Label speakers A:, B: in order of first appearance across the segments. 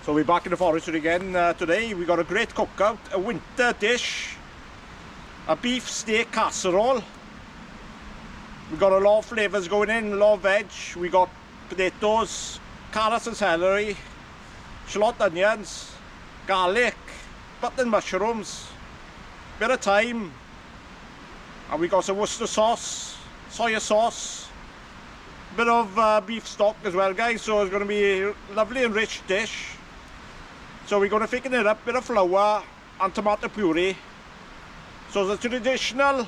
A: So we're back in the forest again today. We got a great cookout, a winter dish, a beef steak casserole. We got a lot of flavours going in, a lot of veg. We got potatoes, carrots and celery, shallot onions, garlic, button mushrooms, bit of thyme, and we got some Worcester sauce, soya sauce, bit of beef stock as well, guys. So it's going to be a lovely and rich dish. So we're going to thicken it up, bit of flour and tomato puree. So it's a traditional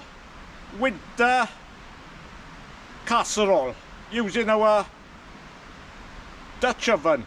A: winter casserole using our Dutch oven.